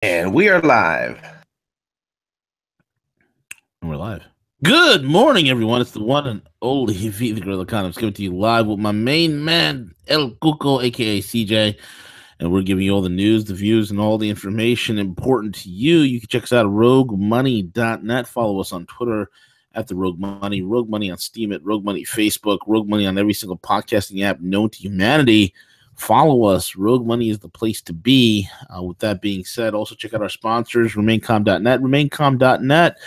And we are live. And we're live. Good morning, everyone. It's the one and only V, the Gorilla Condoms, coming to you live with my main man, El Cuco, aka CJ. And we're giving you all the news, the views, and all the information important to you. You can check us out at roguemoney.net. Follow us on Twitter at the Rogue Money on Steam, at Rogue Money Facebook, Rogue Money on every single podcasting app known to humanity. Follow us. Rogue Money is the place to be. With that being said, also check out our sponsors, remaincom.net, remaincom.net.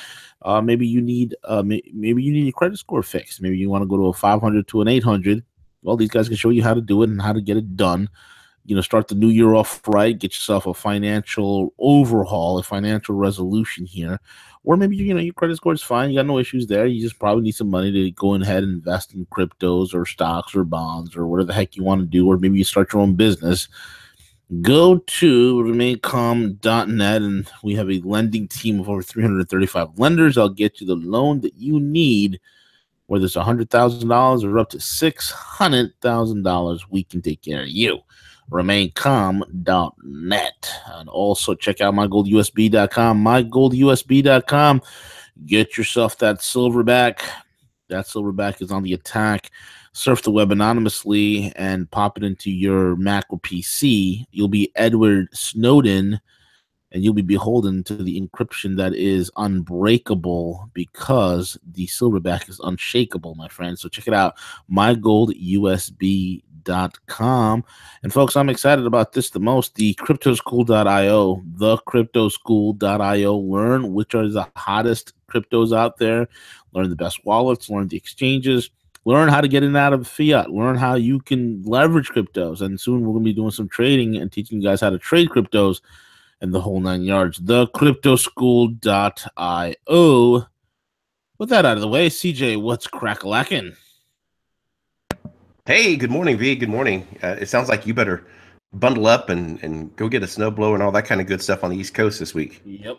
Maybe you need your credit score fixed. Maybe you want to go to a 500 to an 800. Well, these guys can show you how to do it and how to get it done. Start the new year off right. Get yourself a financial overhaul, a financial resolution here. Or maybe your credit score is fine. You got no issues there. You just probably need some money to go ahead and invest in cryptos or stocks or bonds or whatever the heck you want to do. Or maybe you start your own business. Go to remaincom.net, and we have a lending team of over 335 lenders. I'll get you the loan that you need, whether it's $100,000 or up to $600,000. We can take care of you. remaincom.net. And also check out mygoldusb.com. mygoldusb.com. Get yourself that silverback. That silverback is on the attack. Surf the web anonymously and pop it into your Mac or PC. You'll be Edward Snowden, and you'll be beholden to the encryption that is unbreakable because the silverback is unshakable, my friend. So check it out, mygoldusb.com. And folks, I'm excited about this the most, the cryptoschool.io, the cryptoschool.io. Learn which are the hottest cryptos out there. Learn the best wallets, learn the exchanges. Learn how to get in and out of fiat. Learn how you can leverage cryptos. And soon we're going to be doing some trading and teaching you guys how to trade cryptos and the whole 9 yards. Thecryptoschool.io. With that out of the way, CJ, what's crack-a-lackin'? Hey, good morning, V. Good morning. It sounds like you better bundle up and go get a snowblower and all that kind of good stuff on the East Coast this week. Yep.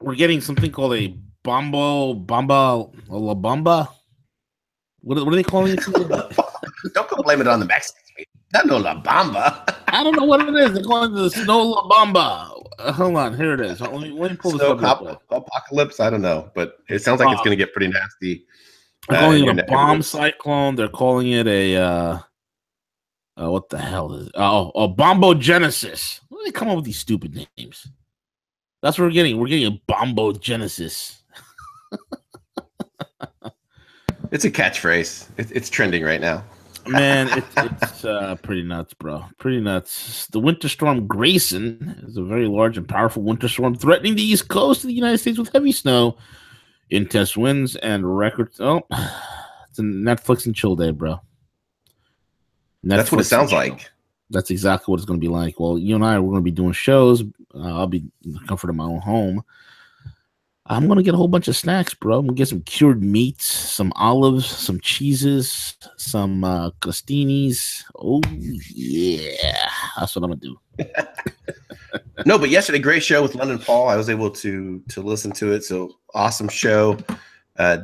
We're getting something called a Bamba. What are they calling it? Don't go blame it on the Mexicans. Not no La Bamba. I don't know what it is. They're calling it the Snow La Bamba. Hold on, here it is. Let me pull this up. Apocalypse. I don't know, but it sounds like it's going to get pretty nasty. They're calling it a bomb cyclone. They're calling it a what the hell is it? A bombogenesis. Why do they come up with these stupid names? That's what we're getting. We're getting a bombogenesis. It's a catchphrase. It's trending right now. Man, it's pretty nuts, bro. Pretty nuts. The winter storm Grayson is a very large and powerful winter storm threatening the east coast of the United States with heavy snow, intense winds, and records. Oh, it's a Netflix and chill day, bro. That's what it sounds like. That's exactly what it's going to be like. Well, you and I, we're going to be doing shows. I'll be in the comfort of my own home. I'm going to get a whole bunch of snacks, bro. I'm going to get some cured meats, some olives, some cheeses, some crostinis. Oh, yeah. That's what I'm going to do. No, but yesterday, great show with London Paul. I was able to listen to it. So awesome show.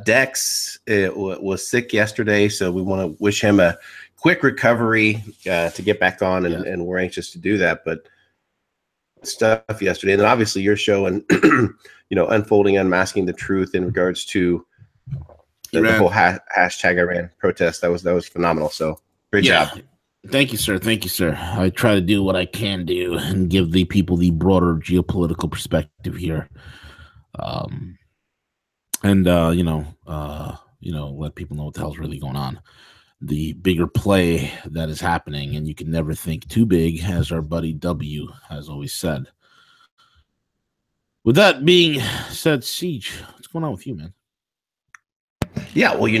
Dex was sick yesterday, so we want to wish him a quick recovery to get back on, and we're anxious to do that. But stuff yesterday, and then obviously your show and unfolding, unmasking the truth in regards to the whole hashtag Iran protest. That was phenomenal. So great job. Thank you, sir. Thank you, sir. I try to do what I can do and give the people the broader geopolitical perspective here. Let people know what the hell's really going on. The bigger play that is happening, and you can never think too big, as our buddy W has always said. With that being said, Siege, what's going on with you, man? Yeah, well,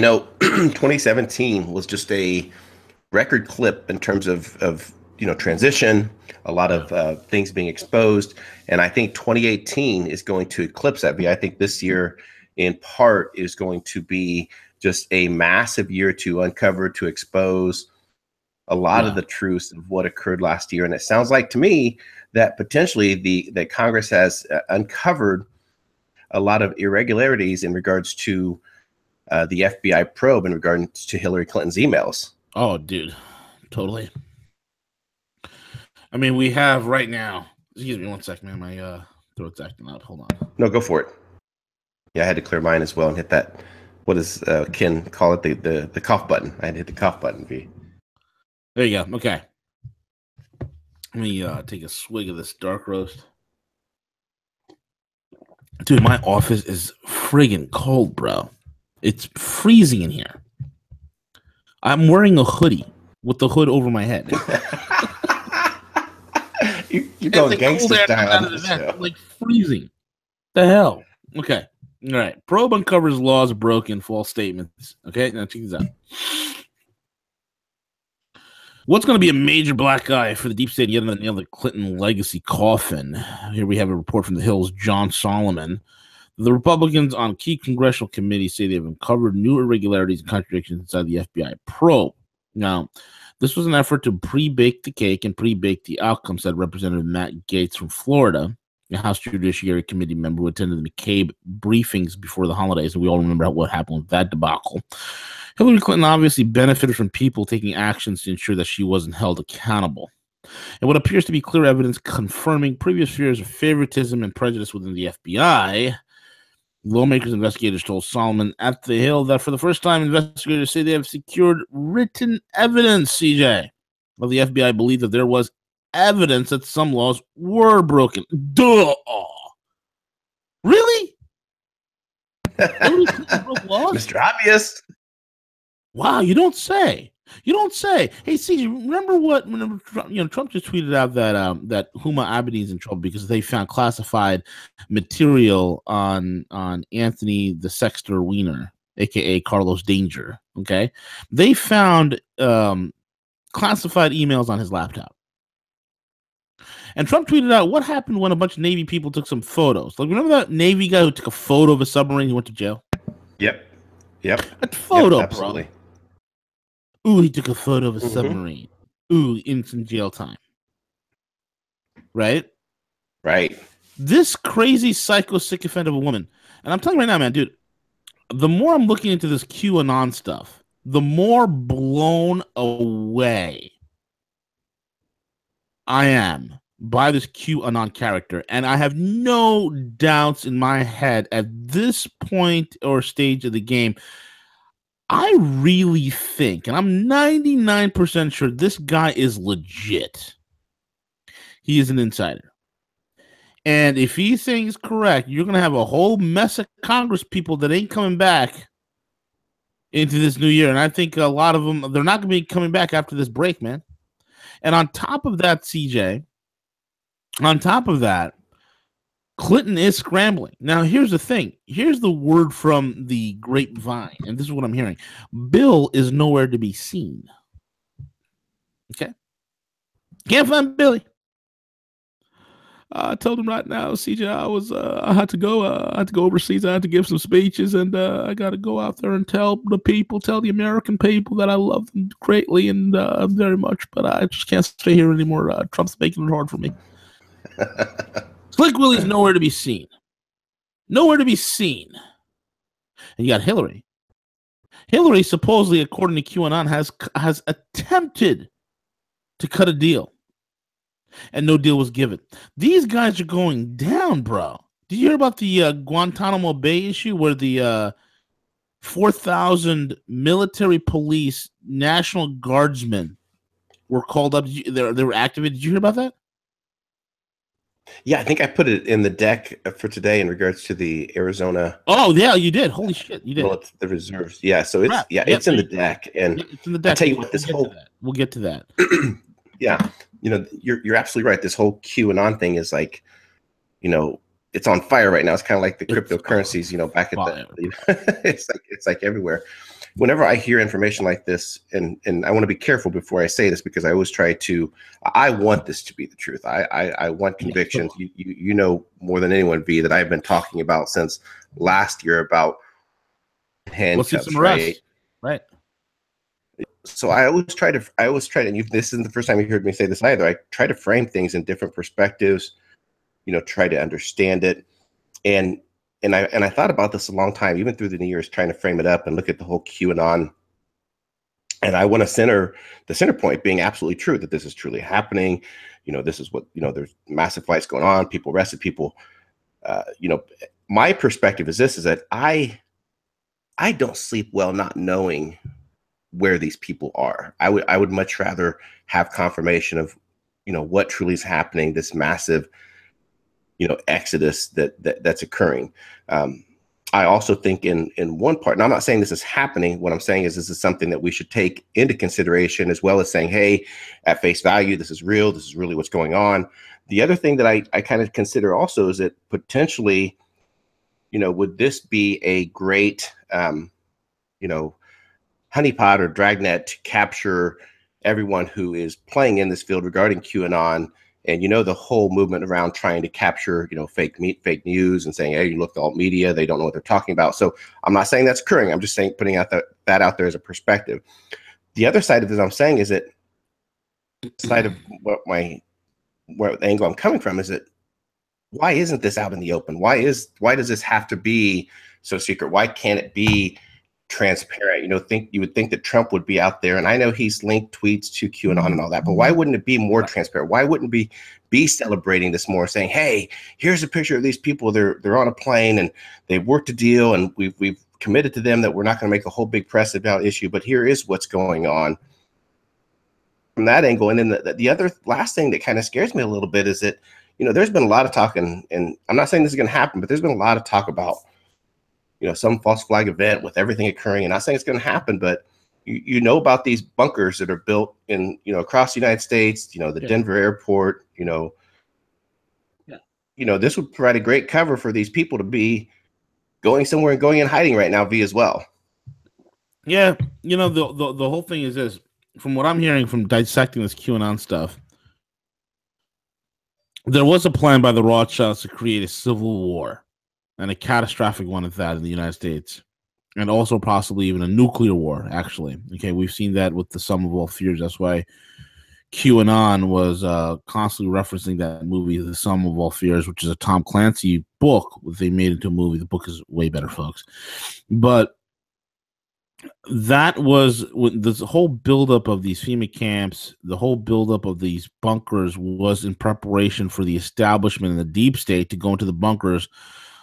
2017 was just a record clip in terms of transition, a lot of things being exposed, and I think 2018 is going to eclipse that. I think this year, in part, is going to be just a massive year to uncover, to expose a lot of the truths of what occurred last year. And it sounds like to me that potentially that Congress has uncovered a lot of irregularities in regards to the FBI probe in regards to Hillary Clinton's emails. Oh, dude, totally. I mean, we have right now Excuse me 1 second, man. My throat's acting up. Hold on. No, go for it. Yeah, I had to clear mine as well and hit that. What does Ken call it? The cough button. I had to hit the cough button. V. There you go. Okay. Let me take a swig of this dark roast. Dude, my office is friggin' cold, bro. It's freezing in here. I'm wearing a hoodie with the hood over my head. You're going gangster style on this show. Like freezing. The hell? Okay. All right. Probe uncovers laws broken, false statements. Okay. Now check this out. What's going to be a major black eye for the deep state yet another nail the Clinton legacy coffin? Here we have a report from the Hill's John Solomon. The Republicans on key congressional committees say they have uncovered new irregularities and contradictions inside the FBI probe. Now, this was an effort to pre-bake the cake and pre-bake the outcome, said Representative Matt Gaetz from Florida, a House Judiciary Committee member who attended the McCabe briefings before the holidays, and we all remember what happened with that debacle. Hillary Clinton obviously benefited from people taking actions to ensure that she wasn't held accountable. And what appears to be clear evidence confirming previous fears of favoritism and prejudice within the FBI, lawmakers and investigators told Solomon at the Hill that for the first time, investigators say they have secured written evidence, CJ. Well, the FBI believed that there was evidence that some laws were broken. Duh! Really? Broke laws? Mr. Obvious. Wow, you don't say. You don't say. Hey, CJ, remember Trump just tweeted out that that Huma Abedin's in trouble because they found classified material on Anthony the Sexter Weiner, aka Carlos Danger. Okay, they found classified emails on his laptop, and Trump tweeted out what happened when a bunch of Navy people took some photos. Like, remember that Navy guy who took a photo of a submarine? He went to jail. Yep. A photo, absolutely. bro. Ooh, he took a photo of a submarine. Ooh, instant jail time. Right? Right. This crazy psycho sycophant of a woman. And I'm telling you right now, man, dude, the more I'm looking into this QAnon stuff, the more blown away I am by this QAnon character. And I have no doubts in my head at this point or stage of the game. I really think, and I'm 99% sure this guy is legit. He is an insider. And if he thinks correct, you're going to have a whole mess of Congress people that ain't coming back into this new year. And I think a lot of them, they're not going to be coming back after this break, man. And on top of that, CJ, Clinton is scrambling. Now, here's the thing. Here's the word from the grapevine, and this is what I'm hearing. Bill is nowhere to be seen. Okay? Can't find Billy. I told him right now, CJ, I had to go overseas. I had to give some speeches, and I got to go out there and tell the American people that I love them greatly and very much, but I just can't stay here anymore. Trump's making it hard for me. Slick Willie's nowhere to be seen. Nowhere to be seen. And you got Hillary. Hillary, supposedly, according to QAnon, has attempted to cut a deal. And no deal was given. These guys are going down, bro. Did you hear about the Guantanamo Bay issue where the 4,000 military police National Guardsmen were called up? They were activated. Did you hear about that? Yeah, I think I put it in the deck for today in regards to the Arizona. Oh yeah, you did. Holy shit, you did. Well, it's the reserves. Yeah, so it's it's in the deck, and it's in the deck. I tell you what, We'll get to that. Yeah, you're absolutely right. This whole QAnon thing is like, it's on fire right now. It's kind of like the cryptocurrencies, back at the. It's like everywhere. Whenever I hear information like this, and I want to be careful before I say this because I always I want this to be the truth. I want convictions. You know more than anyone, V, that I've been talking about since last year about handcuffs, right? Right. So I always try to, and this isn't the first time you heard me say this either. I try to frame things in different perspectives, try to understand it. And I thought about this a long time, even through the years, trying to frame it up and look at the whole QAnon. And I want to the center point being absolutely true, that this is truly happening. this is what, there's massive fights going on, people arrested, people, my perspective is this, is that I don't sleep well not knowing where these people are. I would much rather have confirmation of, what truly is happening, this massive, exodus that's occurring. I also think in one part, and I'm not saying this is happening, what I'm saying is this is something that we should take into consideration, as well as saying, hey, at face value, this is real, this is really what's going on. The other thing that I kind of consider also is that potentially, would this be a great, honeypot or dragnet to capture everyone who is playing in this field regarding QAnon, and the whole movement around trying to capture fake news and saying, hey, you look at alt media, they don't know what they're talking about. So I'm not saying that's occurring. I'm just saying, putting out that out there as a perspective. The other side of this I'm saying is that side of where the angle I'm coming from is that, why isn't this out in the open? Why does this have to be so secret? Why can't it be transparent? You would think that Trump would be out there, and I know he's linked tweets to QAnon and all that, but why wouldn't it be more transparent? Why wouldn't we be celebrating this more, saying, hey, here's a picture of these people, they're on a plane and they've worked a deal, and we've committed to them that we're not going to make a whole big press about issue, but here is what's going on from that angle. And then the other last thing that kind of scares me a little bit is that, there's been a lot of talk, and I'm not saying this is going to happen, but there's been a lot of talk about some false flag event with everything occurring. And I'm not saying it's going to happen, but you know about these bunkers that are built in, across the United States, the Denver airport, this would provide a great cover for these people to be going somewhere and going and hiding right now as well. Yeah. The whole thing is this, from what I'm hearing from dissecting this QAnon stuff, there was a plan by the Rothschilds to create a civil war, and a catastrophic one at that, in the United States, and also possibly even a nuclear war, actually. Okay, we've seen that with the Sum of All Fears. That's why QAnon was constantly referencing that movie, The Sum of All Fears, which is a Tom Clancy book that they made into a movie. The book is way better, folks. But that was the whole buildup of these FEMA camps, the whole buildup of these bunkers was in preparation for the establishment and the deep state to go into the bunkers,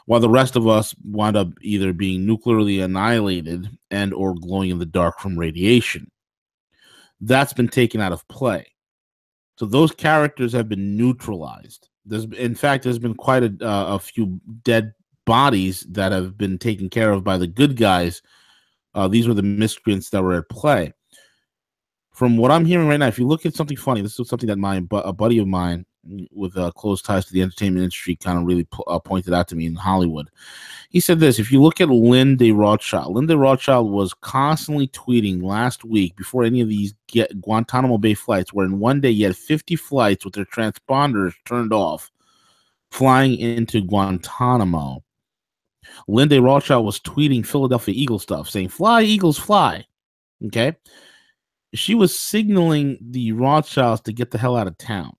while the rest of us wound up either being nuclearly annihilated and or glowing in the dark from radiation. That's been taken out of play. So those characters have been neutralized. In fact, there's been quite a few dead bodies that have been taken care of by the good guys. These were the miscreants that were at play. From what I'm hearing right now, if you look at something funny, this is something that a buddy of mine with close ties to the entertainment industry kind of really pointed out to me in Hollywood. He said this: if you look at Linda Rothschild was constantly tweeting last week before any of these Guantanamo Bay flights, where in one day you had 50 flights with their transponders turned off flying into Guantanamo. Linda Rothschild was tweeting Philadelphia Eagles stuff, saying, "Fly, Eagles, fly." Okay? She was signaling the Rothschilds to get the hell out of town.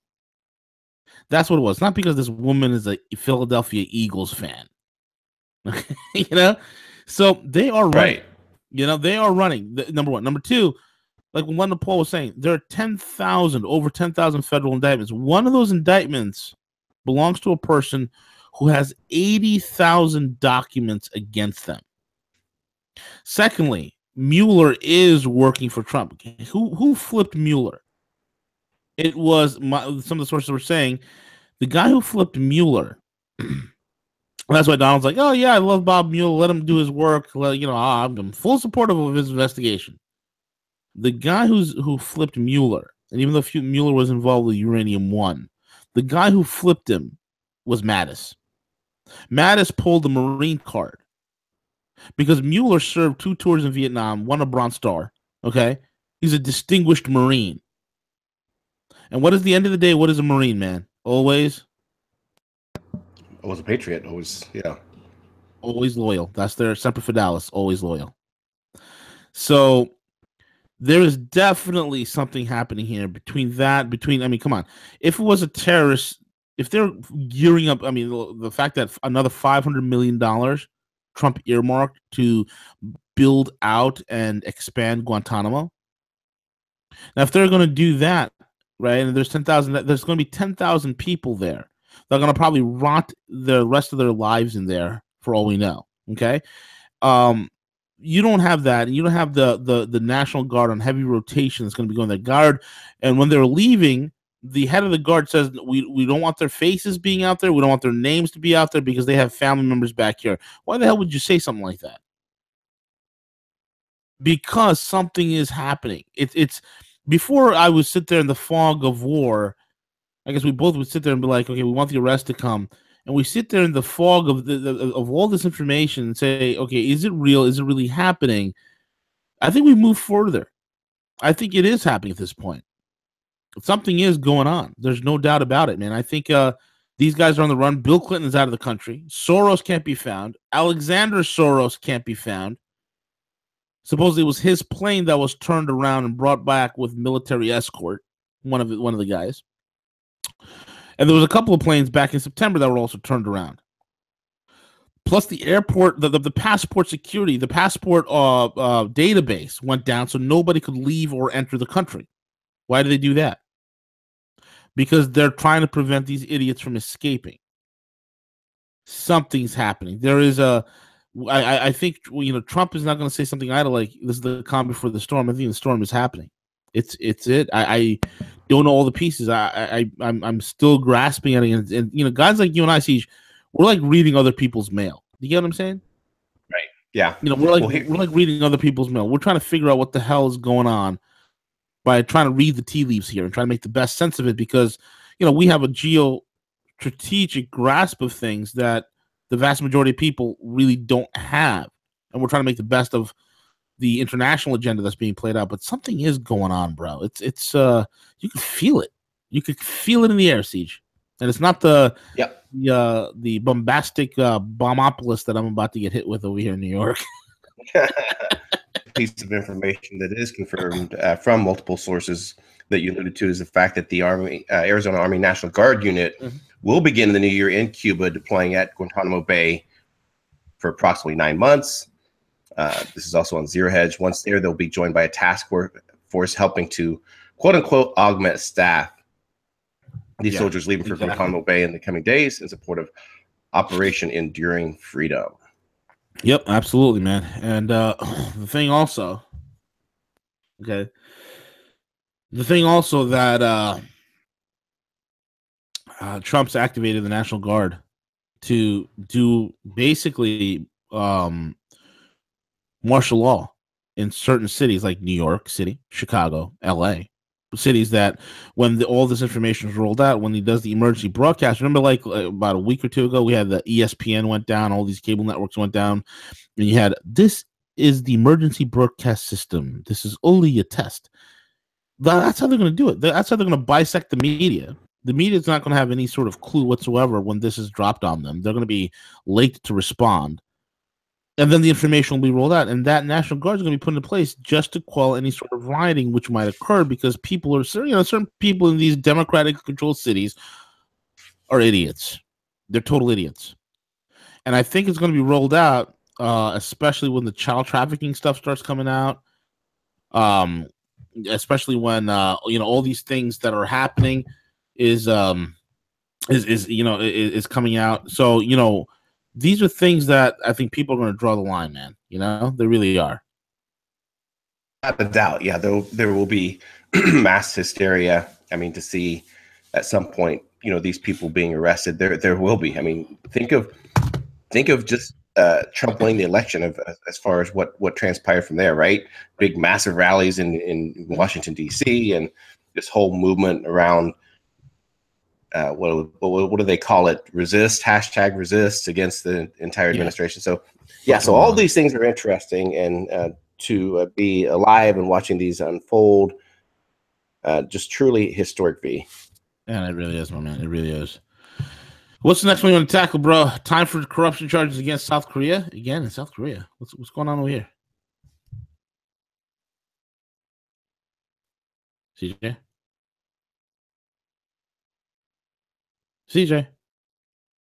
That's what it was. Not because this woman is a Philadelphia Eagles fan. So they are running. Right. They are running. Number one. Number two, like when London Paul was saying, there are over 10,000 federal indictments. One of those indictments belongs to a person who has 80,000 documents against them. Secondly, Mueller is working for Trump. Who flipped Mueller? It was some of the sources were saying the guy who flipped Mueller. That's why Donald's like, oh yeah, I love Bob Mueller. Let him do his work. I'm full supportive of his investigation. The guy who flipped Mueller, and even though Mueller was involved with Uranium One, the guy who flipped him was Mattis. Mattis pulled the Marine card because Mueller served 2 tours in Vietnam, won a Bronze Star. Okay, he's a distinguished Marine. And what is the end of the day? What is a Marine, man? Always a patriot. Always loyal. That's their Semper Fidelis. Always loyal. So there is definitely something happening here between. I mean, come on. If it was a terrorist, if they're gearing up, I mean, the fact that another $500 million Trump earmarked to build out and expand Guantanamo. Now, if they're going to do that, right? And there's 10,000. There's going to be 10,000 people there. They're going to probably rot the rest of their lives in there, for all we know. Okay, you don't have that, and you don't have the National Guard on heavy rotation that's going to be going there. Guard, and when they're leaving, the head of the guard says we don't want their faces being out there. We don't want their names to be out there because they have family members back here. Why the hell would you say something like that? Because something is happening. It's before I would sit there in the fog of war. I guess we both would sit there and be like, okay, we want the arrest to come, and we sit there in the fog of all this information and say, okay, is it real? Is it really happening? I think we move further. I think it is happening at this point. Something is going on. There's no doubt about it, man. I think these guys are on the run. Bill Clinton is out of the country. Soros can't be found. Alexander Soros can't be found. Supposedly it was his plane that was turned around and brought back with military escort. One of the guys. And there was a couple of planes back in September that were also turned around. Plus the airport, the passport security, the passport database went down, so nobody could leave or enter the country. Why do they do that? Because they're trying to prevent these idiots from escaping. Something's happening. There is I think Trump is not going to say something idle like this is the calm before the storm. I think the storm is happening. It's it. I don't know all the pieces. I'm still grasping at it, and guys like you and I, Siege, we're like reading other people's mail. You get what I'm saying? Right. Yeah. We're like reading other people's mail. We're trying to figure out what the hell is going on by trying to read the tea leaves here and trying to make the best sense of it, because we have a geo-strategic grasp of things that the vast majority of people really don't have, and we're trying to make the best of the international agenda that's being played out. But something is going on, bro. It's you can feel it. You could feel it in the air, Siege, and it's not the bombastic bombopolis that I'm about to get hit with over here in New York. Piece of information that is confirmed from multiple sources that you alluded to is the fact that the Arizona Army National Guard unit will begin the new year in Cuba, deploying at Guantanamo Bay for approximately 9 months. This is also on Zero Hedge. Once there, they'll be joined by a task force helping to, quote unquote, augment staff. These soldiers leaving for Guantanamo Bay in the coming days in support of Operation Enduring Freedom. Yep, absolutely, man. And the thing also that Trump's activated the National Guard to do basically martial law in certain cities like New York City, Chicago, LA. Cities that when all this information is rolled out, when he does the emergency broadcast, remember like about a week or two ago, we had the ESPN went down, all these cable networks went down, and you had, this is the emergency broadcast system. This is only a test. That's how they're going to do it. That's how they're going to bisect the media. The media is not going to have any sort of clue whatsoever when this is dropped on them. They're going to be late to respond. And then the information will be rolled out, and that National Guard is going to be put into place just to quell any sort of rioting which might occur, because people are, certain people in these democratic controlled cities are idiots. They're total idiots. And I think it's going to be rolled out, especially when the child trafficking stuff starts coming out. Especially when all these things that are happening is coming out. So these are things that I think people are going to draw the line, man. They really are. Without a doubt, yeah. There will be mass hysteria. I mean, to see at some point, these people being arrested. There will be. I mean, think of just Trump winning the election as far as what transpired from there, right? Big, massive rallies in Washington D.C. and this whole movement around. What do they call it? Resist, #resist against the entire administration. So, so all these things are interesting, and to be alive and watching these unfold, just truly historic, V. Yeah, it really is, my man. It really is. What's the next one you want to tackle, bro? Time for corruption charges against South Korea? Again, in South Korea. What's going on over here? CJ,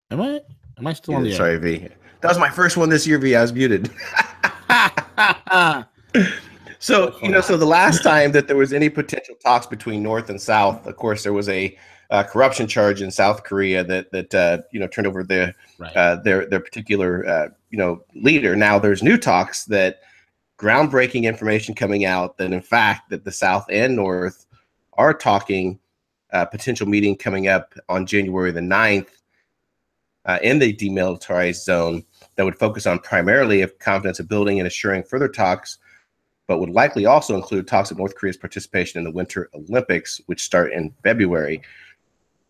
am I still on the air? Sorry, V. That was my first one this year, V. I was muted. So, so the last time that there was any potential talks between North and South, of course, there was a corruption charge in South Korea that turned over their particular leader. Now there's new talks that groundbreaking information coming out that in fact that the South and North are talking potential meeting coming up on January the 9th in the demilitarized zone that would focus on primarily of confidence of building and assuring further talks, but would likely also include talks of North Korea's participation in the Winter Olympics, which start in February.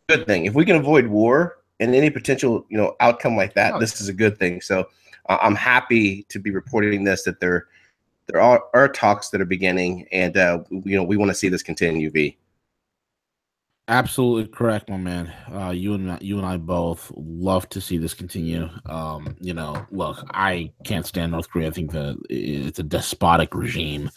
Good thing. If we can avoid war and any potential, outcome like that, this is a good thing. So I'm happy to be reporting this, that there are talks that are beginning, and we want to see this continue. V. Absolutely correct, my man. You and I both love to see this continue. Look, I can't stand North Korea. I think that it's a despotic regime.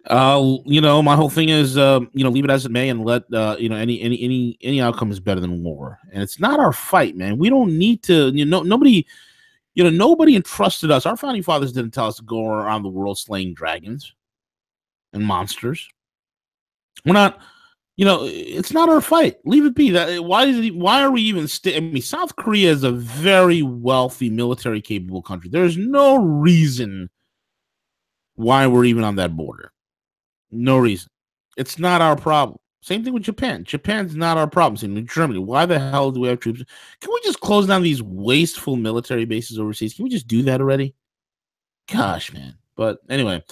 My whole thing is, leave it as it may, and let any outcome is better than war. And it's not our fight, man. We don't need to. Nobody entrusted us. Our founding fathers didn't tell us to go around the world slaying dragons and monsters. We're not, it's not our fight. Leave it be. Why are we even South Korea is a very wealthy, military capable country. There's no reason why we're even on that border. No reason. It's not our problem. Same thing with Japan. Japan's not our problem. Same with Germany. Why the hell do we have troops? Can we just close down these wasteful military bases overseas? Can we just do that already? Gosh, man. But anyway,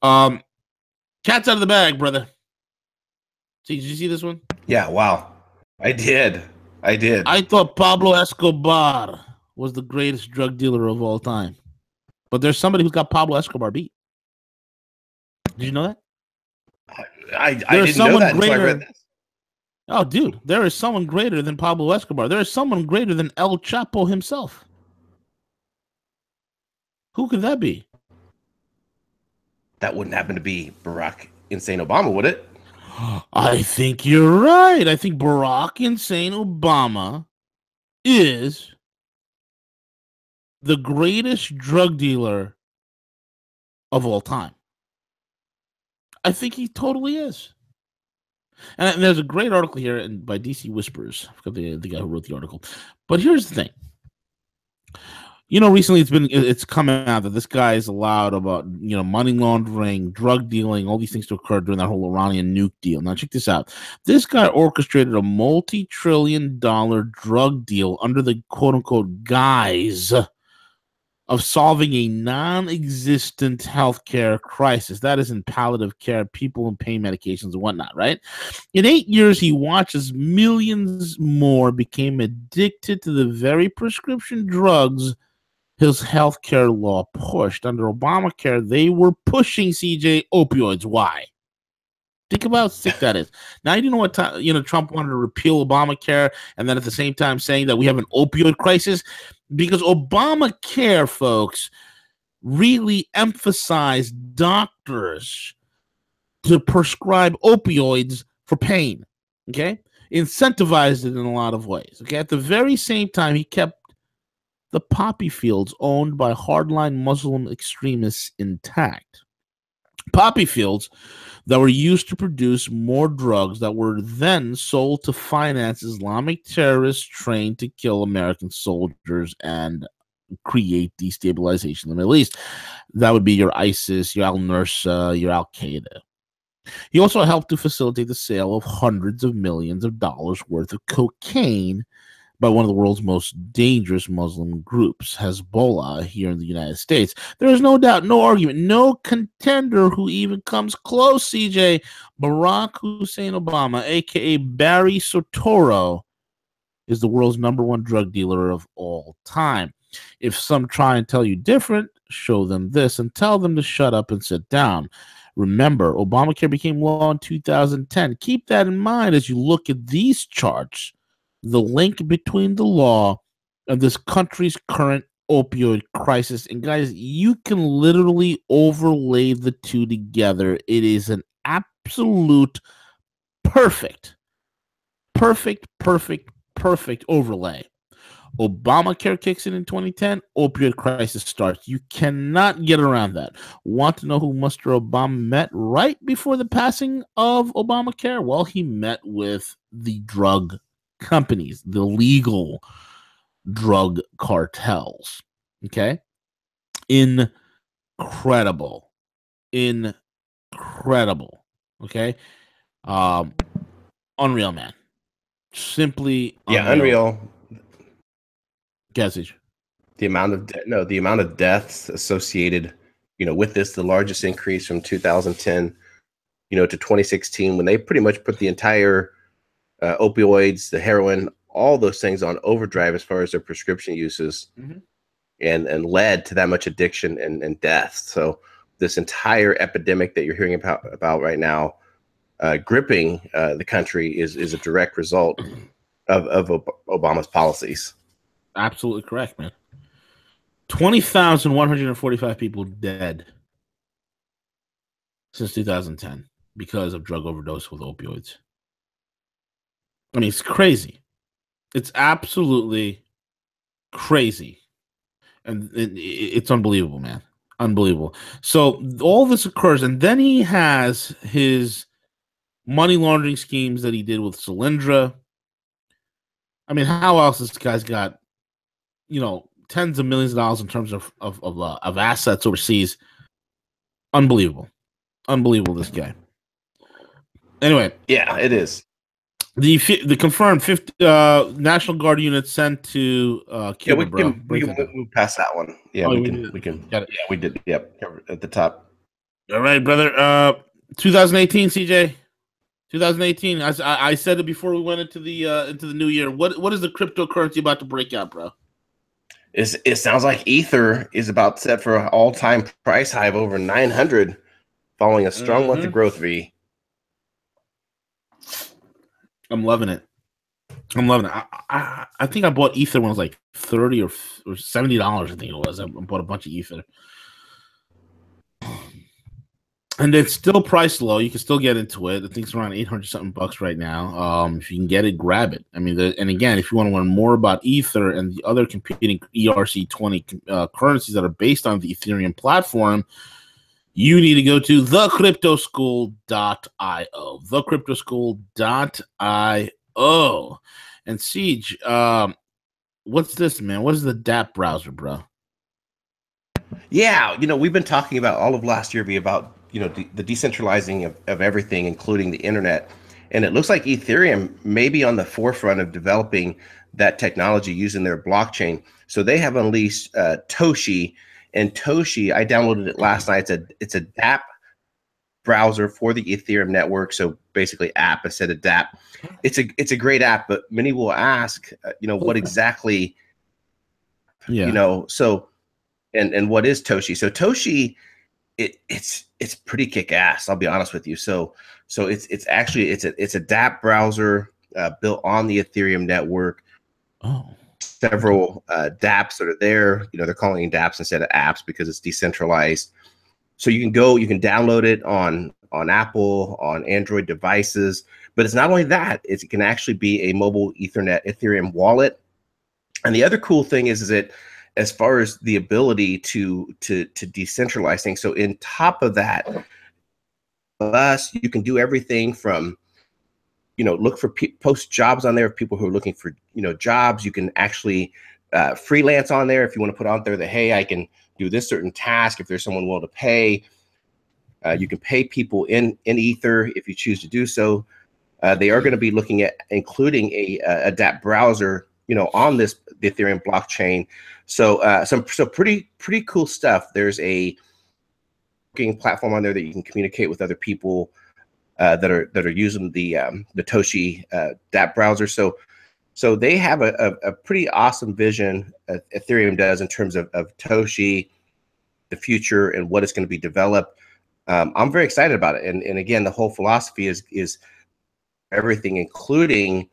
cat's out of the bag, brother. See, did you see this one? Yeah, wow. I did. I thought Pablo Escobar was the greatest drug dealer of all time. But there's somebody who's got Pablo Escobar beat. Did you know that? I didn't know that until I read this. Oh, dude, there is someone greater than Pablo Escobar. There is someone greater than El Chapo himself. Who could that be? That wouldn't happen to be Barack Insane Obama, would it? I think you're right. I think Barack Insane Obama is the greatest drug dealer of all time. I think he totally is. And there's a great article here by DC Whispers. I forgot the guy who wrote the article. But here's the thing. Recently it's come out that this guy is allowed about, money laundering, drug dealing, all these things to occur during that whole Iranian nuke deal. Now, check this out. This guy orchestrated a multi-trillion-dollar drug deal under the quote-unquote guise of solving a non-existent healthcare crisis. That is in palliative care, people in pain medications and whatnot, right? In 8 years, he watched as millions more became addicted to the very prescription drugs his healthcare law pushed. Under Obamacare, they were pushing CJ opioids. Why? Think about how sick that is. Now, you know what? Trump wanted to repeal Obamacare, and then at the same time saying that we have an opioid crisis, because Obamacare, folks, really emphasized doctors to prescribe opioids for pain. Okay, incentivized it in a lot of ways. Okay, at the very same time, he kept the poppy fields owned by hardline Muslim extremists intact. Poppy fields that were used to produce more drugs that were then sold to finance Islamic terrorists trained to kill American soldiers and create destabilization in the Middle East. That would be your ISIS, your al-Nusra, your al-Qaeda. He also helped to facilitate the sale of hundreds of millions of dollars worth of cocaine by one of the world's most dangerous Muslim groups, Hezbollah, here in the United States. There is no doubt, no argument, no contender who even comes close, CJ. Barack Hussein Obama, a.k.a. Barry Soetoro, is the world's #1 drug dealer of all time. If some try and tell you different, show them this and tell them to shut up and sit down. Remember, Obamacare became law in 2010. Keep that in mind as you look at these charts. The link between the law and this country's current opioid crisis. And guys, you can literally overlay the two together. It is an absolute perfect overlay. Obamacare kicks in 2010. Opioid crisis starts. You cannot get around that. Want to know who Mr. Obama met right before the passing of Obamacare? Well, he met with the drug companies, the legal drug cartels. Okay? Incredible. Okay? Unreal, man. Simply Yeah, unreal. unreal. Guessage. The amount of deaths associated, with this, the largest increase from 2010, to 2016, when they pretty much put the entire opioids, the heroin, all those things on overdrive as far as their prescription uses, and led to that much addiction and death. So this entire epidemic that you're hearing about right now, gripping the country, is a direct result of Obama's policies. Absolutely correct, man. 20,145 people dead since 2010 because of drug overdose with opioids. I mean, it's crazy. It's absolutely crazy. And it's unbelievable, man. Unbelievable. So all this occurs, and then he has his money laundering schemes that he did with Solyndra. I mean, how else this guy's got, tens of millions of dollars in terms of assets overseas? Unbelievable. This guy. Anyway, yeah, it is. The confirmed National Guard unit sent to Cuba, we can move past that one. Yeah, we can. Got it. Yeah, we did. Yep, at the top. All right, brother. 2018, CJ. 2018. I said it before we went into the new year. What is the cryptocurrency about to break out, bro? It sounds like Ether is about set for an all-time price high of over 900, following a strong month of growth. V. I'm loving it. I think I bought Ether when it was like $30 or $70. I think it was. I bought a bunch of Ether. And it's still priced low. You can still get into it. I think it's around 800 something bucks right now. If you can get it, grab it. I mean, and again, if you want to learn more about Ether and the other competing ERC20 currencies that are based on the Ethereum platform, you need to go to thecryptoschool.io. Thecryptoschool.io. And Siege, what's this, man? What is the DApp browser, bro? Yeah, we've been talking about all of last year about the decentralizing of everything, including the internet. And it looks like Ethereum may be on the forefront of developing that technology using their blockchain. So they have unleashed Toshi. And Toshi, I downloaded it last night. It's a DApp browser for the Ethereum network. So basically app instead of DApp. It's a great app, but many will ask, what exactly, so, and what is Toshi? So Toshi, it's pretty kick-ass, I'll be honest with you. So it's actually a DApp browser built on the Ethereum network. Several dApps that are there. They're calling it dApps instead of apps because it's decentralized. So you can download it on Apple, on Android devices. But it's not only that, it can actually be a mobile Ethereum wallet. And the other cool thing is that as far as the ability to decentralize things. So in top of that, you can do everything from, look for post jobs on there of people who are looking for, jobs. You can actually freelance on there if you want to put out there that, hey, I can do this certain task. If there's someone willing to pay, you can pay people in Ether if you choose to do so. They are going to be looking at including a DApp browser, on the Ethereum blockchain. So pretty cool stuff. There's a platform on there that you can communicate with other people that are using the Toshi DApp browser. So they have a pretty awesome vision, Ethereum does, in terms of Toshi, the future, and what it's going to be developed. I'm very excited about it. And again, the whole philosophy is everything, including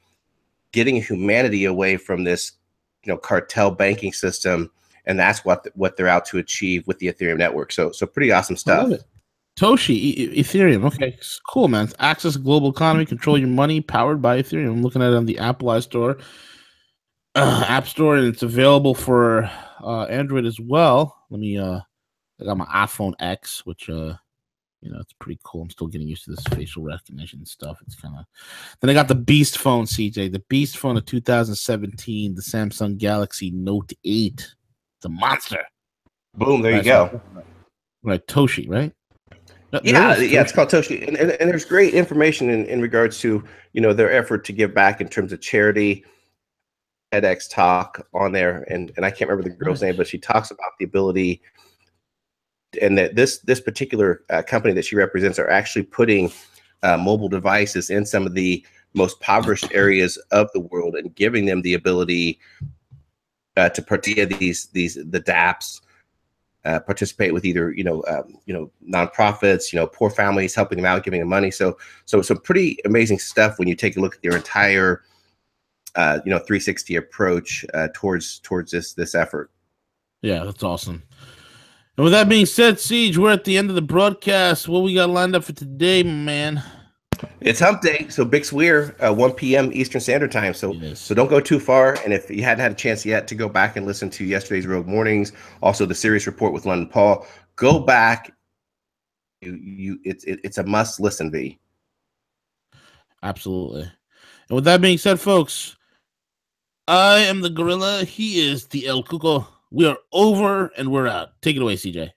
getting humanity away from this, cartel banking system. And that's what they're out to achieve with the Ethereum network. So pretty awesome stuff. I love it. Toshi, Ethereum. Okay, cool, man. Access global economy, control your money, powered by Ethereum. I'm looking at it on the Apple iStore. App Store, and it's available for Android as well. I got my iPhone X, which it's pretty cool. I'm still getting used to this facial recognition stuff. It's kind of. Then I got the Beast phone, CJ, the Beast phone of 2017, the Samsung Galaxy Note 8, the monster. Boom, there you go. Right, Toshi, right? Yeah, it's called Toshi, and there's great information in regards to their effort to give back in terms of charity. TEDx talk on there, and I can't remember the girl's name, but she talks about the ability, and that this particular company that she represents are actually putting mobile devices in some of the most impoverished areas of the world and giving them the ability to participate the DApps. Participate with either nonprofits, poor families, helping them out, giving them money. So some pretty amazing stuff when you take a look at their entire 360 approach towards this effort. Yeah, that's awesome. And with that being said, Siege, we're at the end of the broadcast. What we got lined up for today, man? It's Hump Day, so Bix Weir, 1 p.m. Eastern Standard Time. So don't go too far. And if you hadn't had a chance yet to go back and listen to yesterday's Rogue Mornings, also the Serious Report with London Paul, go back. It's a must listen, V. Absolutely. And with that being said, folks, I am the Gorilla. He is the El Cuco. We are over and we're out. Take it away, CJ.